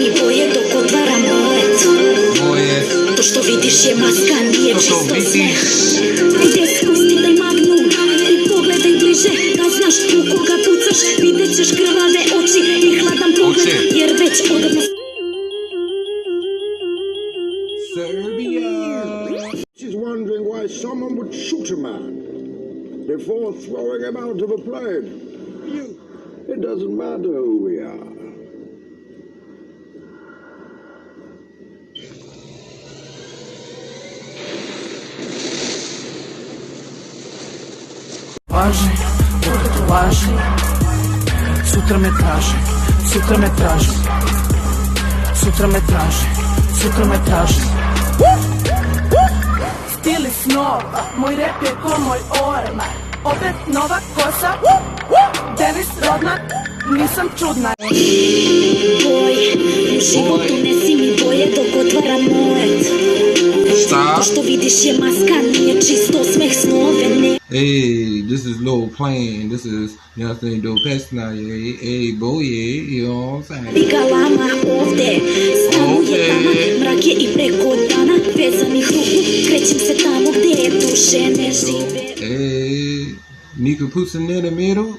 mi boje dok otvaram moret. To što vidiš je maska, nije čisto smeh. Ajde spusti daj magnum i pogledaj bliže, da znaš u koga pucaš. Vidjet ćeš krvave oči i hladan pogled, jer već odavno... Serbia. She's wondering why someone would shoot a man before throwing him out of a plane. It doesn't matter who we are. Laži, laži, sutra me traže, sutra me traže, sutra me traže, sutra me traže. Stili snova, moj rep je ko moj ormar, opet nova kosa, Denis Rodman, nisam čudna. Boj, u životu nesi mi boje dok otvaram moret. To što vidiš je maska, nije čisto smeh snove, ne. Hey, this is Lil Plain. This is, you know what I'm saying, Dope Pesna, hey, boy, you know what I'm saying? Bigalama ovde, stanuje tama, mrak je i preko dana, vezanih ruku, krećem se tamo gde duše ne žive. Hey, Nika puts in the middle.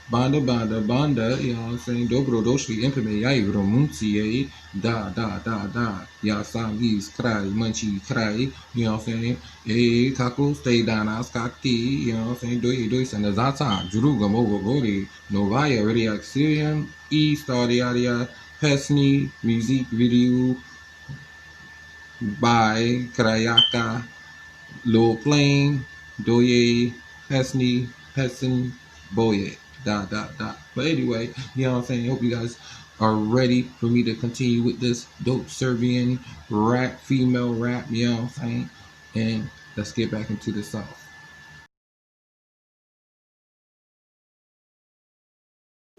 Banda, banda, banda, you know what I'm saying? Dobro došli, implement, ja i Romuncije, da, ja sam iz kraj, manji kraj, you know what I'm saying? Kako ste danas, kak ti, you know what I'm saying? Doj se nazad sa, drugom ovo gori, novaya reakcija i stvarja pesni, music video, by Krajaka, Lil Plain, Doye, Pesni, Boye. Da. But anyway, you know what I'm saying? Hope you guys are ready for me to continue with this dope Serbian rap, female rap, you know what I'm saying? And let's get back into the South.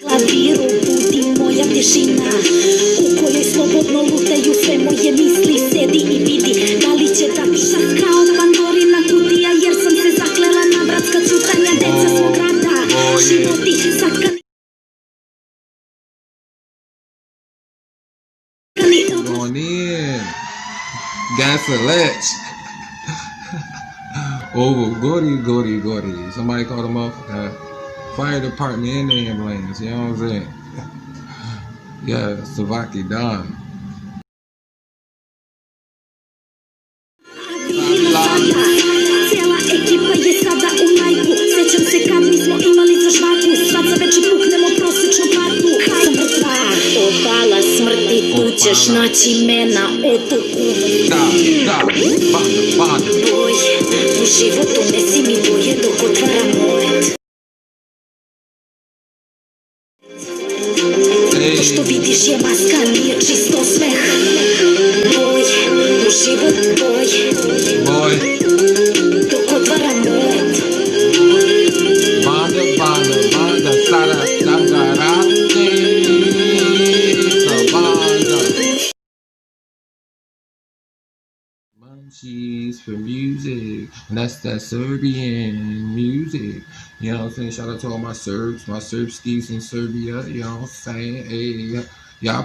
Klaviru budi moja tišina, u kojoj slobodno lutaju sve moje misli. Sedi i vidi da li će takša kao Pandorina kutija, jer sam se zaklela na bratska čutanja deca svog rada. Životi sakani. Going in. Gas a ledge. Oh, Gordy. Somebody called him up. Fire department in the ambulance, you know what I'm saying? Yeah, Savaki Don. Cijela ekipa je sada u majku. Sećam se kad nismo imali za žvaku. Sad za večer puknemo prosječnu platu. Sam mrtva, obala smrti. Tu ćeš naći me na otoku. Da, banda. Boj, u životu nesi mi boje dok otvaram moret. To što vidiš je maska, nije čisto smeh. Boj, u život boj, dok otvaram moret. Banda, sada, sagarate, banda. Munchies for music, and that's that Serbian music. You know what I'm saying? Shout out to all my Serbskis in Serbia, you know what I'm saying? Hey, ja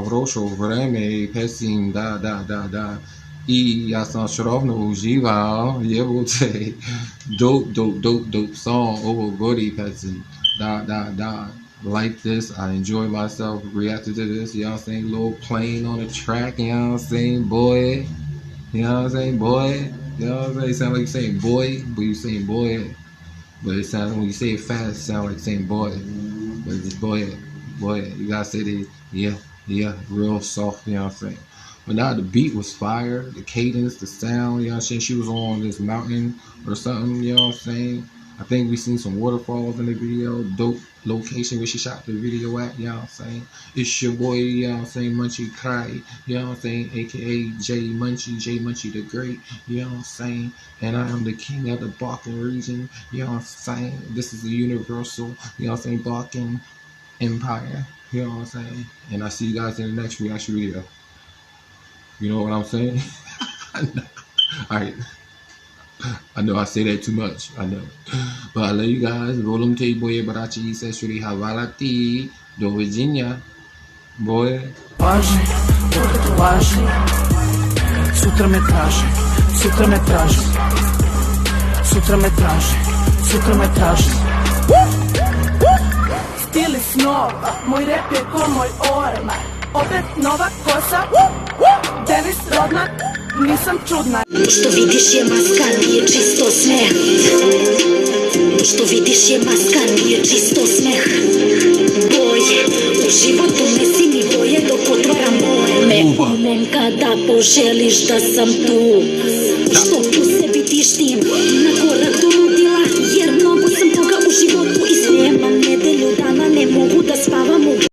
vrošo vreme, pesim, da. I ja sam šrovno uživao, jebote, dope song, ovo gori pesim, da. Like this, I enjoy myself, reacted to this, you know what I'm saying? Lil Plain on the track, you know what I'm saying? Boy, you know what I'm saying? Boy, you know what I'm saying? It sounds like you're saying boy, but you're saying boy. But it sounds, when you say it fast, it sounds like saying boy. But it's boy. You gotta say the yeah, real soft, you know what I'm saying? But now the beat was fire, the cadence, the sound, you know what I'm saying? She was on this mountain or something, you know what I'm saying? I think we seen some waterfalls in the video, dope location where she shot the video at, you know what I'm saying? It's your boy, you know what I'm saying, Munchie Cry, you know what I'm saying, aka J Munchie the Great, you know what I'm saying? And I am the king of the Balkan region, you know what I'm saying? This is the universal, you know what I'm saying, Balkan Empire, you know what I'm saying? And I see you guys in the next reaction video. You know what I'm saying? Alright. I know I say that too much. I know. But I love you guys. Volum te boye barachi sessually havalati. Doviđenja. Boje. Važi, dok važi. Sutra me traži, sutra me traži. Sutra me traži, sutra me traži. Stil iz snova, moj rep je ko moj ormar. Opet nova kosa, Denis Rodman, nisam čudna. To što vidiš je maska, nije čisto smeh. To što vidiš je maska, nije čisto smeh. Boje, u životu nesi mi boje dok otvaram moje. Me umem kada poželiš da sam tu. Što tu sebi tištim,